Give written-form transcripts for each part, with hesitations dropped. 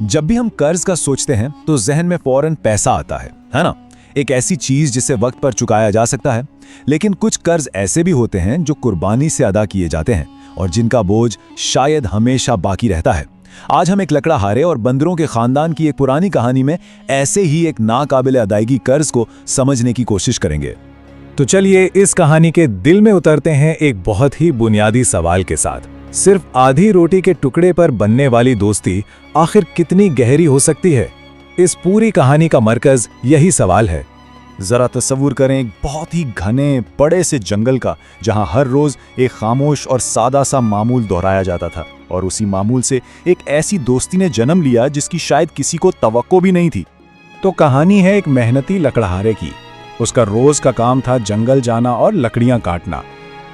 जब भी हम कर्ज का सोचते हैं तो जहन में फौरन पैसा आता है ना? एक ऐसी चीज जिसे वक्त पर चुकाया जा सकता है। लेकिन कुछ कर्ज ऐसे भी होते हैं जो कुर्बानी से अदा किए जाते हैं और जिनका बोझ शायद हमेशा बाकी रहता है। आज हम एक लकड़हारे और बंदरों के खानदान की एक पुरानी कहानी में ऐसे ही एक नाकाबिले अदायगी कर्ज को समझने की कोशिश करेंगे। तो चलिए इस कहानी के दिल में उतरते हैं एक बहुत ही बुनियादी सवाल के साथ। सिर्फ आधी रोटी के टुकड़े पर बनने वाली दोस्ती आखिर कितनी गहरी हो सकती है? इस पूरी कहानी का मरकज यही सवाल है। जरा तस्वुर करें एक बहुत ही घने बड़े से जंगल का, जहां हर रोज एक खामोश और सादा सा मामूल दोहराया जाता था और उसी मामूल से एक ऐसी दोस्ती ने जन्म लिया जिसकी शायद किसी को तवक्को भी नहीं थी। तो कहानी है एक मेहनती लकड़हारे की। उसका रोज का काम था जंगल जाना और लकड़ियां काटना।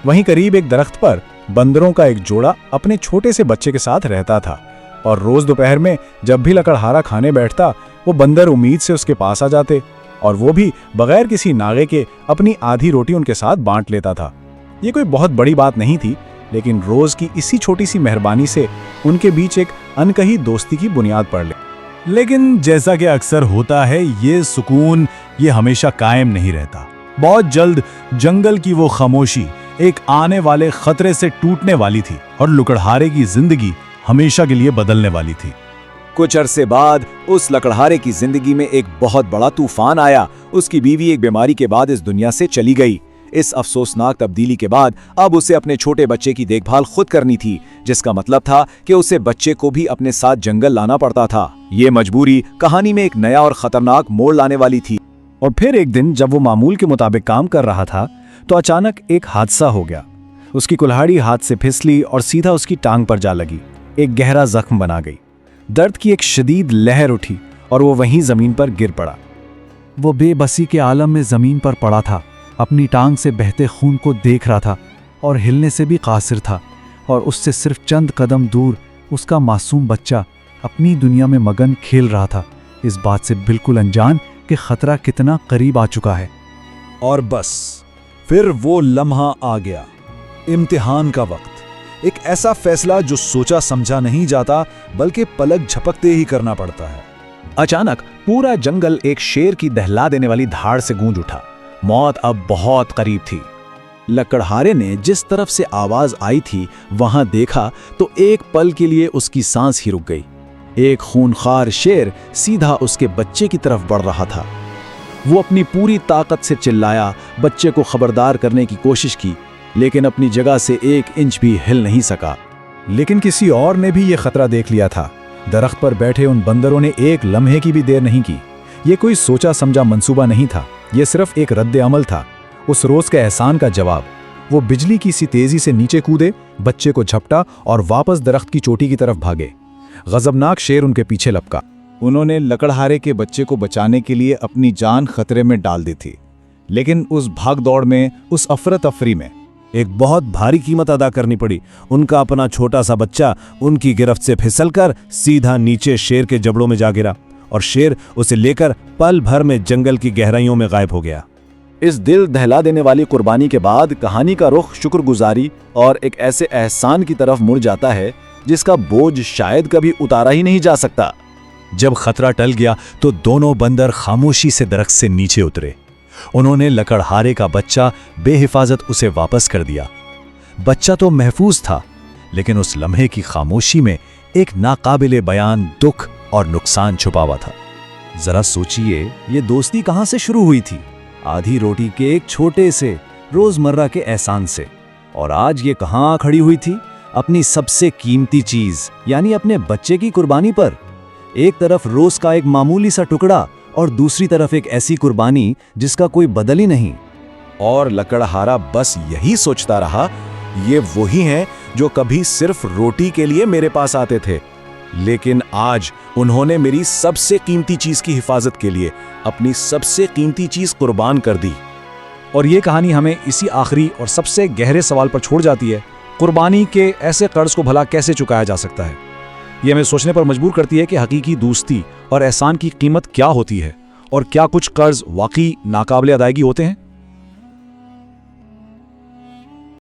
वहीं करीब एक दरख्त पर बंदरों का एक जोड़ा अपने छोटे से बच्चे के साथ रहता था और रोज दोपहर में जब भी लकड़हारा खाने बैठता वो बंदर उम्मीद से उसके पास आ जाते और वो भी बगैर किसी नागे के अपनी आधी रोटी उनके साथ बांट लेता था। ये कोई बहुत बड़ी बात नहीं थी, लेकिन रोज की इसी छोटी सी मेहरबानी से उनके बीच एक अनकही दोस्ती की बुनियाद पड़ ली। लेकिन जैसा कि अक्सर होता है, ये सुकून ये हमेशा कायम नहीं रहता। बहुत जल्द जंगल की वो खामोशी एक आने वाले खतरे से टूटने वाली थी और लकड़हारे की जिंदगी हमेशा के लिए बदलने वाली थी। कुछ अरसे बाद उस लकड़हारे की जिंदगी में एक बहुत बड़ा तूफान आया। उसकी बीवी एक बीमारी के बाद इस दुनिया से चली गई। इस अफसोसनाक तब्दीली के बाद अब उसे अपने छोटे बच्चे की देखभाल खुद करनी थी, जिसका मतलब था कि उसे बच्चे को भी अपने साथ जंगल लाना पड़ता था। ये मजबूरी कहानी में एक नया और खतरनाक मोड़ लाने वाली थी। और फिर एक दिन जब वो मामूल के मुताबिक काम कर रहा था तो अचानक एक हादसा हो गया। उसकी कुल्हाड़ी हाथ से फिसली और सीधा उसकी टांग पर जा लगी। एक गहरा जख्म बना गई। दर्द की एक शदीद लहर उठी और वो वहीं जमीन पर गिर पड़ा। वो बेबसी के आलम में जमीन पर पड़ा था, अपनी टांग से बहते खून को देख रहा था और हिलने से भी कासिर था। और उससे सिर्फ चंद कदम दूर उसका मासूम बच्चा अपनी दुनिया में मगन खेल रहा था, इस बात से बिल्कुल अनजान कि खतरा कितना करीब आ चुका है। और बस फिर वो लम्हा आ गया, इम्तिहान का वक्त। एक ऐसा फैसला जो सोचा समझा नहीं जाता, बल्कि पलक झपकते ही करना पड़ता है। अचानक पूरा जंगल एक शेर की दहला देने वाली धाड़ से गूंज उठा। मौत अब बहुत करीब थी। लकड़हारे ने जिस तरफ से आवाज आई थी वहां देखा तो एक पल के लिए उसकी सांस ही रुक गई। एक खूनखार शेर सीधा उसके बच्चे की तरफ बढ़ रहा था। वो अपनी पूरी ताकत से चिल्लाया, बच्चे को खबरदार करने की कोशिश की, लेकिन अपनी जगह से 1 इंच भी हिल नहीं सका। लेकिन किसी और ने भी ये खतरा देख लिया था। दरख्त पर बैठे उन बंदरों ने एक लम्हे की भी देर नहीं की। ये कोई सोचा समझा मंसूबा नहीं था, ये सिर्फ एक रद्द अमल था, उस रोज के एहसान का जवाब। वो बिजली की सी तेजी से नीचे कूदे, बच्चे को झपटा और वापस दरख्त की चोटी की तरफ भागे। गजबनाक शेर उनके पीछे लपका। उन्होंने लकड़हारे के बच्चे को बचाने के लिए अपनी जान खतरे में डाल दी थी, लेकिन उस भाग दौड़ में, उस अफरा तफरी में एक बहुत भारी कीमत अदा करनी पड़ी। उनका अपना छोटा सा बच्चा उनकी गिरफ्त से फिसलकर सीधा नीचे शेर के जबड़ों में जा गिरा और शेर उसे लेकर पल भर में जंगल की गहराइयों में गायब हो गया। इस दिल दहला देने वाली कुर्बानी के बाद कहानी का रुख शुक्रगुजारी और एक ऐसे एहसान की तरफ मुड़ जाता है जिसका बोझ शायद कभी उतारा ही नहीं जा सकता। जब खतरा टल गया तो दोनों बंदर खामोशी से दरख्त से नीचे उतरे। उन्होंने लकड़हारे का बच्चा बेहिफाजत उसे वापस कर दिया। बच्चा तो महफूज था, लेकिन उस लम्हे की खामोशी में एक नाकाबिले बयान दुख और नुकसान छुपा हुआ था। जरा सोचिए, ये दोस्ती कहां से शुरू हुई थी? आधी रोटी के एक छोटे से रोजमर्रा के एहसान से। और आज ये कहां खड़ी हुई थी? अपनी सबसे कीमती चीज यानी अपने बच्चे की कुर्बानी पर। एक तरफ रोज का एक मामूली सा टुकड़ा और दूसरी तरफ एक ऐसी कुर्बानी जिसका कोई बदल ही नहीं। और लकड़हारा बस यही सोचता रहा, ये वही हैं जो कभी सिर्फ रोटी के लिए मेरे पास आते थे, लेकिन आज उन्होंने मेरी सबसे कीमती चीज की हिफाजत के लिए अपनी सबसे कीमती चीज कुर्बान कर दी। और ये कहानी हमें इसी आखिरी और सबसे गहरे सवाल पर छोड़ जाती है, कुर्बानी के ऐसे कर्ज को भला कैसे चुकाया जा सकता है? ये हमें सोचने पर मजबूर करती है कि हकीकी दोस्ती और एहसान की कीमत क्या होती है और क्या कुछ कर्ज वाकई नाकाबिले अदायगी होते हैं।